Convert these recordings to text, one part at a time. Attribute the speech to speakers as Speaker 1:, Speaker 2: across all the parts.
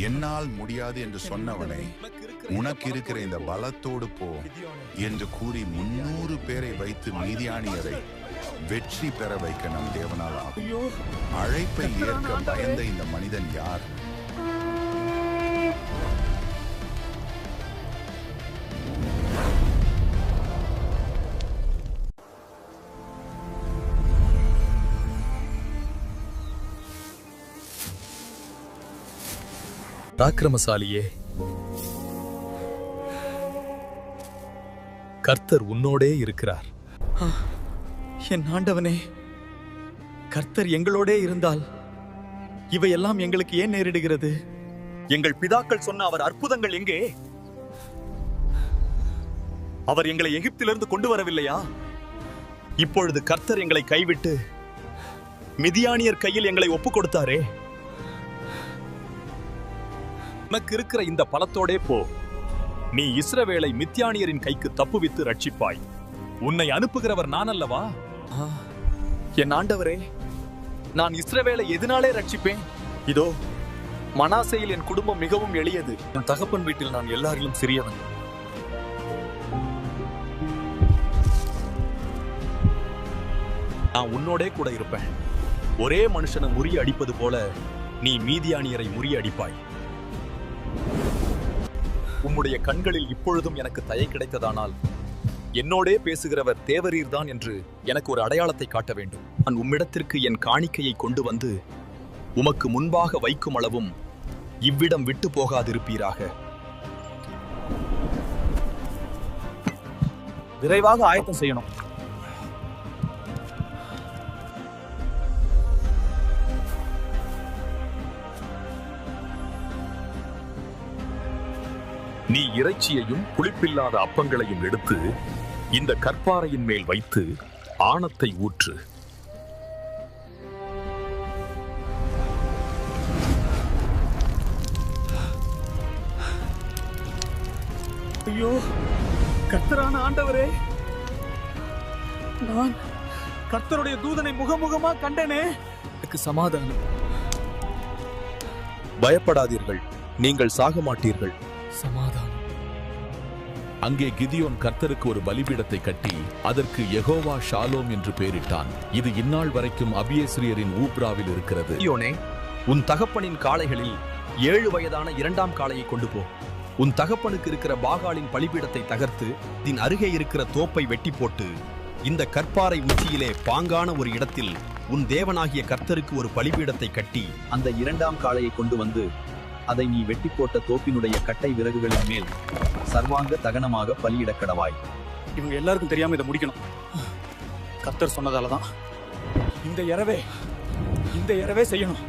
Speaker 1: என்னால் முடியாது என்று சொன்னவனே, உனக்கு இருக்கிற இந்த பலத்தோடு போ என்று கூறி 300 பேரை வைத்து மீதியானியரை வெற்றி பெற வைக்க நம் தேவனால் ஆகும். அழைப்பை ஏற்க பயந்த இந்த மனிதன் யார்?
Speaker 2: பராக்கிரமசாலியே, கர்த்தர் உன்னோடே இருக்கிறார்.
Speaker 3: என் ஆண்டவனே, கர்த்தர் எங்களோடே இருந்தால் இவையெல்லாம் எங்களுக்கு ஏன் நேரிடுகிறது? எங்கள் பிதாக்கள் சொன்ன அவர் அற்புதங்கள் எங்கே? அவர் எங்களை எகிப்திலிருந்து கொண்டு வரவில்லையா? இப்பொழுது கர்த்தர் எங்களை கைவிட்டு மிதியானியர் கையில் எங்களை ஒப்புக் கொடுத்தாரே.
Speaker 2: உனக்கு இருக்கிற இந்த பலத்தோடே போ. நீ இஸ்ரவேலை மித்யானியரின் கைக்கு தப்புவித்து ரட்சிப்பாய். உன்னை அனுப்புகிறவர் நான் அல்லவா?
Speaker 3: என் ஆண்டவரே, நான் இஸ்ரவேலை எதனாலே ரட்சிப்பேன்? இதோ மனாசேயில் என் குடும்பம் மிகவும் எளியது. என் தகப்பன் வீட்டில் நான் எல்லாரிலும் சிறியவன்.
Speaker 2: நான் உன்னோடே கூட இருப்பேன். ஒரே மனுஷனை முறியடிப்பது போல நீ மீதியானியரை முறியடிப்பாய். உம்முடைய கண்களில் இப்பொழுதும் எனக்கு தயை கிடைத்ததானால் என்னோடே பேசுகிறவர் தேவரீர்தான் என்று எனக்கு ஒரு அடையாளத்தை காட்ட வேண்டும். நான் உம்மிடத்திற்கு என் காணிக்கையை கொண்டு வந்து உமக்கு முன்பாக வைக்கும் அளவும் இவ்விடம் விட்டு போகாதிருப்பீராக.
Speaker 3: விரைவாக ஆயத்தம் செய்யணும்.
Speaker 2: நீ இறைச்சியையும் புளிப்பில்லாத அப்பங்களையும் எடுத்து இந்த கற்பாறையின் மேல் வைத்து ஆணத்தை ஊற்று.
Speaker 3: ஐயோ, கர்த்தரான ஆண்டவரே, நான் கர்த்தருடைய தூதனை முகமுகமா கண்டனே. எனக்கு சமாதானம்.
Speaker 2: பயப்படாதீர்கள், நீங்கள் சாக மாட்டீர்கள்.
Speaker 3: சமாதானம்.
Speaker 2: அங்கே கிதியோன் கர்த்தருக்கு ஒரு பலிபீடத்தை கட்டி அதற்கு யெகோவா ஷாலோம் என்று பெயரிட்டான். இது இந்நாள் வரைக்கும் அபியேஸ்ரியரின் ஊப்ராவில் இருக்கிறது.
Speaker 4: கிதியோனே, உன் தகப்பனின் காளைகளில் 7 வயதான 2ஆம் காளையை கொண்டு போ. உன் தகப்பனுக்கு இருக்கிற பாகாலின் பலிபீடத்தை தகர்த்து இதன் அருகே இருக்கிற தோப்பை வெட்டி போட்டு இந்த கற்பாறை உச்சியிலே பாங்கான ஒரு இடத்தில் உன் தேவனாகிய கர்த்தருக்கு ஒரு பலிபீடத்தை கட்டி அந்த 2ஆம் காளையை கொண்டு வந்து அதை நீ வெட்டி போட்ட தோப்பினுடைய கட்டை விறகுகளின் மேல் சர்வாங்க தகனமாக பலியிடக் கடவாய்.
Speaker 3: இவங்க எல்லாருக்கும் தெரியாம இதை முடிக்கணும். கர்த்தர் சொன்னதாலதான் இந்த இரவே செய்யணும்.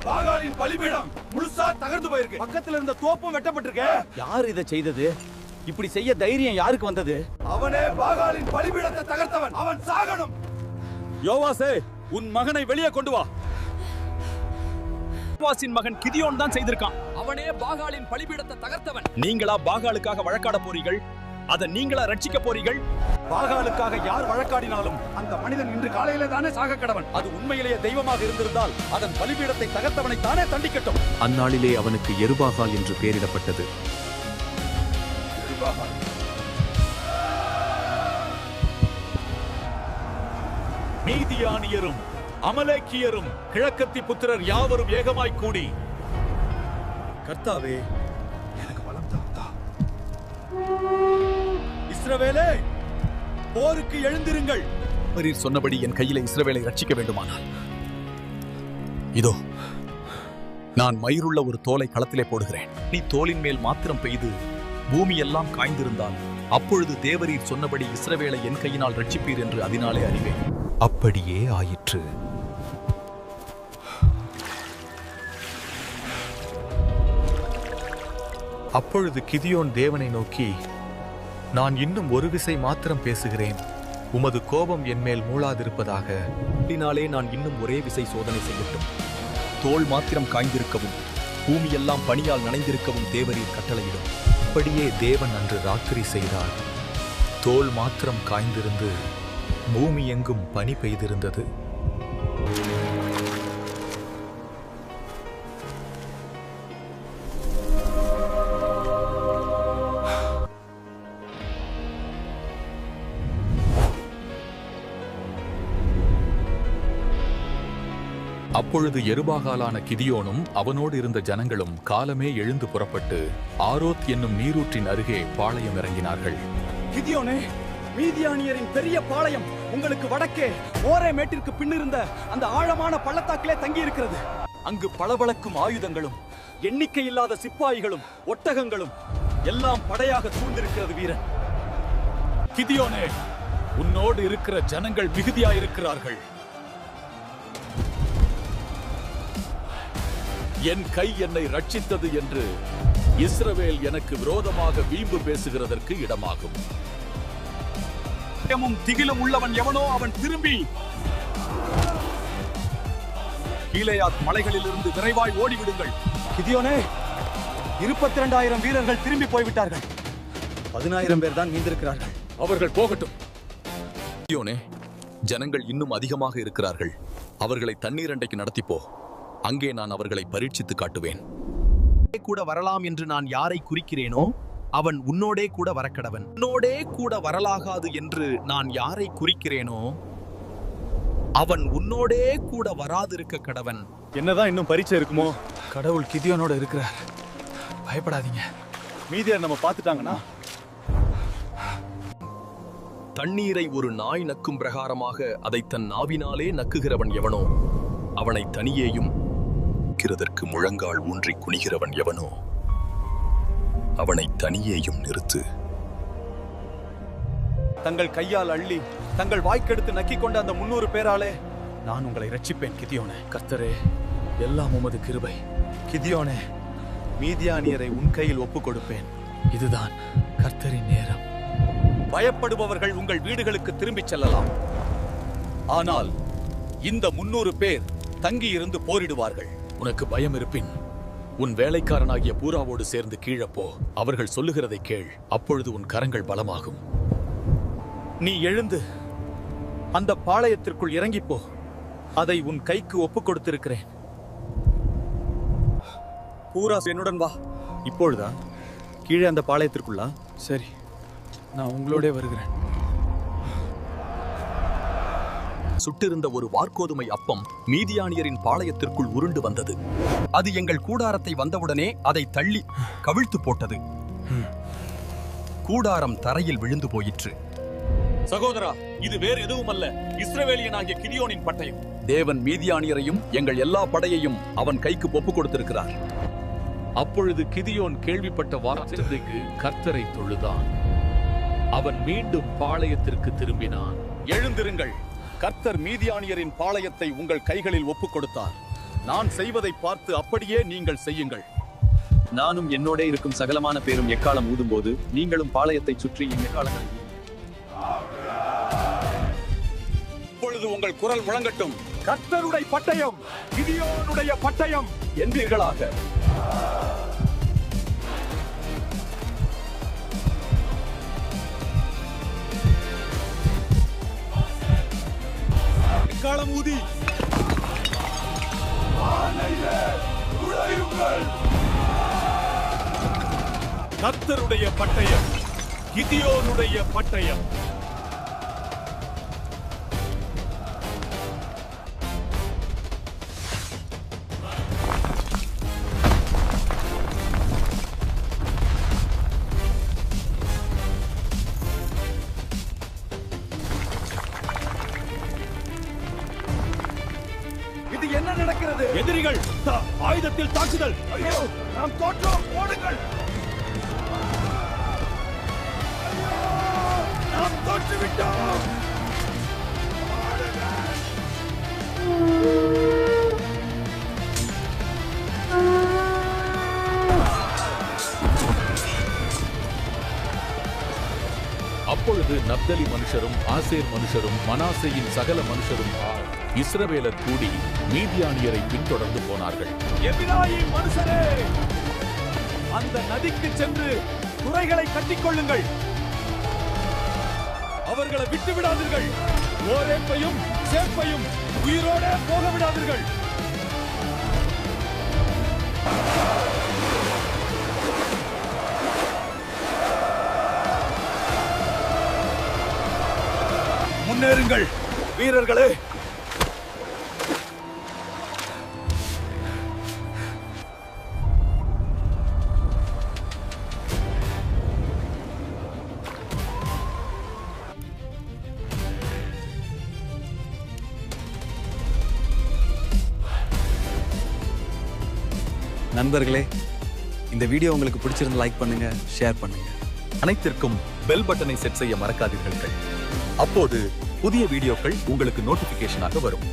Speaker 5: பாகாலின் பலிபீடம் முழுசா தகர்ந்து போயிருக்கு. பக்கத்துல இருந்த தோப்பும் வெட்டப்பட்டிருக்கு.
Speaker 3: யார் இதை செய்தது? இப்படி செய்ய தைரியம் யாருக்கு வந்தது?
Speaker 5: அவனே பாகாலின் பலிபீடத்தை தகர்த்தவன். அவன் சாகணும்.
Speaker 3: யோவாசே, உன் மகனை வெளியே கொண்டு வா.
Speaker 2: யோவாசின் மகன் கிதியோன் தான் செய்திருக்கான்.
Speaker 4: அவனே பாகாலின் பலிபீடத்தை தகர்த்தவன்.
Speaker 2: நீங்களா பாகாலுக்காக வழக்காட போறீர்கள்? அதை நீங்களா ரட்சிக்க போறீர்கள்?
Speaker 3: பாகாலுக்காக யார் வழக்காடினாலும்
Speaker 5: அந்த மனிதன் இன்று காலையில தானே சாக கடவன்.
Speaker 3: அது உண்மையிலேயே தெய்வமாக இருந்திருந்தால் அதன் பலிபீடத்தை தகர்த்தவனை தானே தண்டிக்கட்டும்.
Speaker 4: அந்நாளிலே அவனுக்கு எருபாகால் என்று பெயரிடப்பட்டது.
Speaker 2: மீதியானியரும் அமலேக்கியரும் கிழக்கத்தி புத்திரர் யாவரும் ஏகமாய் கூடி,
Speaker 3: கர்த்தாவே,
Speaker 5: எனக்கு பலம் தந்தா.
Speaker 3: இஸ்ரவேலே, போருக்கு எழுந்திருங்கள்.
Speaker 2: தேவரீர் சொன்னபடி என் கையிலே இஸ்ரவேலை ரட்சிக்க வேண்டுமானால் இதோ நான் மயிருள்ள ஒரு தோலை களத்திலே போடுகிறேன். நீ தோலின் மேல் மாத்திரம் பெய்து பூமி எல்லாம் காய்ந்திருந்தால் அப்பொழுது தேவரீர் சொன்னபடி இஸ்ரவேலை என் கையினால் ரட்சிப்பீர் என்று அதனாலே அறிவேன். அப்படியே ஆயிற்று.
Speaker 6: அப்பொழுது கிதியோன் தேவனை நோக்கி, நான் இன்னும் ஒரு விசை மாத்திரம் பேசுகிறேன், உமது கோபம் என்மேல் மூளாதிருப்பதாக.
Speaker 4: அப்படினாலே நான் இன்னும் ஒரே விசை சோதனை செய்யட்டும். தோல் மாத்திரம் காய்ந்திருக்கவும் பூமியெல்லாம் பனியால் நனைந்திருக்கவும் தேவரீர் கட்டளையிடும்.
Speaker 6: அப்படியே தேவன் அன்று ராத்திரி செய்தார். தோல் மாத்திரம் காய்ந்திருந்து பூமி எங்கும் பனி பெய்திருந்தது. அப்பொழுது எருபாகாலான கிதியோனும் அவனோடு இருந்த ஜனங்களும் காலமே எழுந்து புறப்பட்டு ஆரோத் என்னும் நீரூற்றின் அருகே பாளையம் இறங்கினார்கள்.
Speaker 3: கிதியோனே, மீதியானியரின் பெரிய பாளையம் உங்களுக்கு வடக்கே ஓரே மேட்டிற்கு பின்னிருந்த அந்த ஆழமான பள்ளத்தாக்கிலே தங்கி இருக்கிறது. அங்கு பளபளக்கும் ஆயுதங்களும் எண்ணிக்கையில்லாத சிப்பாய்களும் ஒட்டகங்களும் எல்லாம் படையாக சூழ்ந்திருக்கிறது வீரன்.
Speaker 2: கிதியோனே, உன்னோடு இருக்கிற ஜனங்கள் மிகுதியாயிருக்கிறார்கள். என் கை என்னை ரட்சித்தது என்று இஸ்ரவேல் எனக்கு விரோதமாக வீம்பு பேசுகிறதற்கு இடமாகும். திகிலும் உள்ளவன் எவனோ அவன் திரும்பி கீலேயாத் மலைகளிலிருந்து விரைவாய் ஓடிவிடுங்கள்.
Speaker 3: கிதியோனே, 22,000 வீரர்கள் திரும்பி போய்விட்டார்கள். 10,000 பேர் தான் மீந்திருக்கிறார்கள்.
Speaker 2: அவர்கள் போகட்டும்.
Speaker 4: கிதியோனே, ஜனங்கள் இன்னும் அதிகமாக இருக்கிறார்கள். அவர்களை தண்ணீர் அண்டைக்கு நடத்திப்போ. அங்கே நான் அவர்களை பரீட்சித்து காட்டுவேன். கூட வரலாம் என்று நான் யாரை குறிக்கிறேனோ அவன் உன்னோடே கூட வரக்கடவன். உன்னோடே கூட வரலாகாது என்று நான் யாரை குறிக்கிறேனோ அவன் உன்னோடே கூட வராதிருக்க கடவன்.
Speaker 3: என்னதான் இன்னும் பரீட்சை இருக்குமோ? கடவுள் கிதியோனோட இருக்கிறார். பயப்படாதீங்க. மீதியார் நம்ம பார்த்துட்டாங்கன்னா
Speaker 4: தண்ணீரை ஒரு நாய் நக்கும் பிரகாரமாக அதை தன் நாவினாலே நக்குகிறவன் எவனோ அவனை தனியேயும் கிறதற்கு முழங்கால் ஊன்றி குனிகிறவன் எவனோ அவனை தனியேயும் நிறுத்து.
Speaker 3: தங்கள் கையால் அள்ளி தங்கள் வாய்க்கெடுத்து நக்கிக் கொண்ட அந்த 300 பேராலே நான் உங்களை ரட்சிப்பேன். கிதியோனே, கர்த்தரே, எல்லாம் உமது கிருபை. கிதியோனே, மீதியானியரை உன் கையில் ஒப்புக் கொடுப்பேன். இதுதான் கர்த்தரின் நேரம்.
Speaker 2: பயப்படுபவர்கள் உங்கள் வீடுகளுக்கு திரும்பிச் செல்லலாம். ஆனால் இந்த 300 பேர் தங்கி இருந்து போரிடுவார்கள். உனக்கு பயம் இருப்பின் உன் வேலைக்காரனாகிய பூராவோடு சேர்ந்து கீழே போ. அவர்கள் சொல்லுகிறதை கேள். அப்பொழுது உன் கரங்கள் பலமாகும்.
Speaker 3: நீ எழுந்து அந்த பாளையத்திற்குள் இறங்கிப்போ. அதை உன் கைக்கு ஒப்புக் கொடுத்திருக்கிறேன். பூரா என்னுடன் வா. இப்பொழுதா? கீழே அந்த பாளையத்திற்குள்ளா? சரி, நான் உங்களோட வருகிறேன்.
Speaker 4: சுட்டிருந்த ஒரு வார்கோதுமை அப்பம் மீதியானியரின் பாளையத்திற்குள் உருண்டு வந்தது. அது எங்கள் கூடாரத்தை வந்தவுடனே அதை தள்ளி கவிழ்த்து போட்டது. கூடாரம் தரையில் விழுந்து போயிற்று.
Speaker 2: சகோதரா, இது வேறு எதுவும் அல்ல, இஸ்ரவேலியனாகிய கிதியோனின் பட்டயம்.
Speaker 4: தேவன் மீதியானியரையும் எங்கள் எல்லா படையையும் அவன் கைக்கு ஒப்புக் கொடுத்திருக்கிறார்.
Speaker 2: அப்பொழுது கிதியோன் கேள்விப்பட்ட வார்த்தைக்கு கர்த்தரை தொழுதான். அவன் மீண்டும் பாளையத்திற்கு திரும்பினான். எழுந்திருங்கள், கர்த்தர் மீதியானியரின் பாளையத்தை உங்கள் கைகளில் ஒப்புக் கொடுத்தார். நான் செய்வதை பார்த்து அப்படியே நீங்கள் செய்யுங்கள்.
Speaker 3: நானும் என்னோட இருக்கும் சகலமான பேரும் எக்காலம் ஊதும்போது நீங்களும் பாளையத்தை சுற்றி எக்காலங்களை
Speaker 2: இப்பொழுது உங்கள் குரல் முழங்கட்டும். கர்த்தருடைய பட்டயம், கிதியோனுடைய பட்டயம் என்பீர்களாக. எக்காலம் ஊதி கர்த்தருடைய பட்டயம், கிதியோனுடைய பட்டயம்.
Speaker 3: இது என்ன நடக்கிறது?
Speaker 2: எதிரிகள் ஆயுதத்தில் தாக்குதல்.
Speaker 3: ஐயோ, நாம் தோற்றோம். ஓடுங்கள்.
Speaker 2: நாம் தோற்றுவிட்டோம். அப்பொழுது நப்தலி மனுஷரும் ஆசேர் மனுஷரும் மனாசேயின் சகல மனுஷரும் இஸ்ரவேலர் கூடி மீதியானியரை பின்தொடர்ந்து போனார்கள்.
Speaker 3: எபிராயீம் மனுஷரே, அந்த நதிக்கு சென்று துறைகளை கட்டிக்கொள்ளுங்கள்.
Speaker 5: அவர்களை விட்டு விடாதீர்கள். ஓரேப்பையும் சேப்பையும் உயிரோட போக விடாதீர்கள். முன்னேறுங்கள் வீரர்களே.
Speaker 3: நண்பர்களே, இந்த வீடியோ உங்களுக்கு பிடிச்சிருந்தா லைக் பண்ணுங்க, ஷேர் பண்ணுங்க.
Speaker 2: அனைத்திற்கும் பெல் பட்டனை செட் செய்ய மறக்காதீர்கள். அப்போது புதிய வீடியோக்கள் உங்களுக்கு நோட்டிபிகேஷனாக வரும்.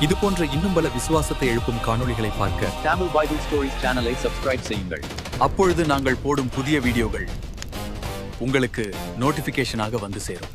Speaker 2: இது போன்ற இன்னும் பல விசுவாசத்தை எழுப்பும் காணொளிகளை பார்க்க
Speaker 7: Tamil Bible Stories சேனலை சப்ஸ்கிரைப் செய்யுங்கள்.
Speaker 3: அப்பொழுது நாங்கள் போடும் புதிய வீடியோகள் உங்களுக்கு நோட்டிபிகேஷனாக வந்து சேரும்.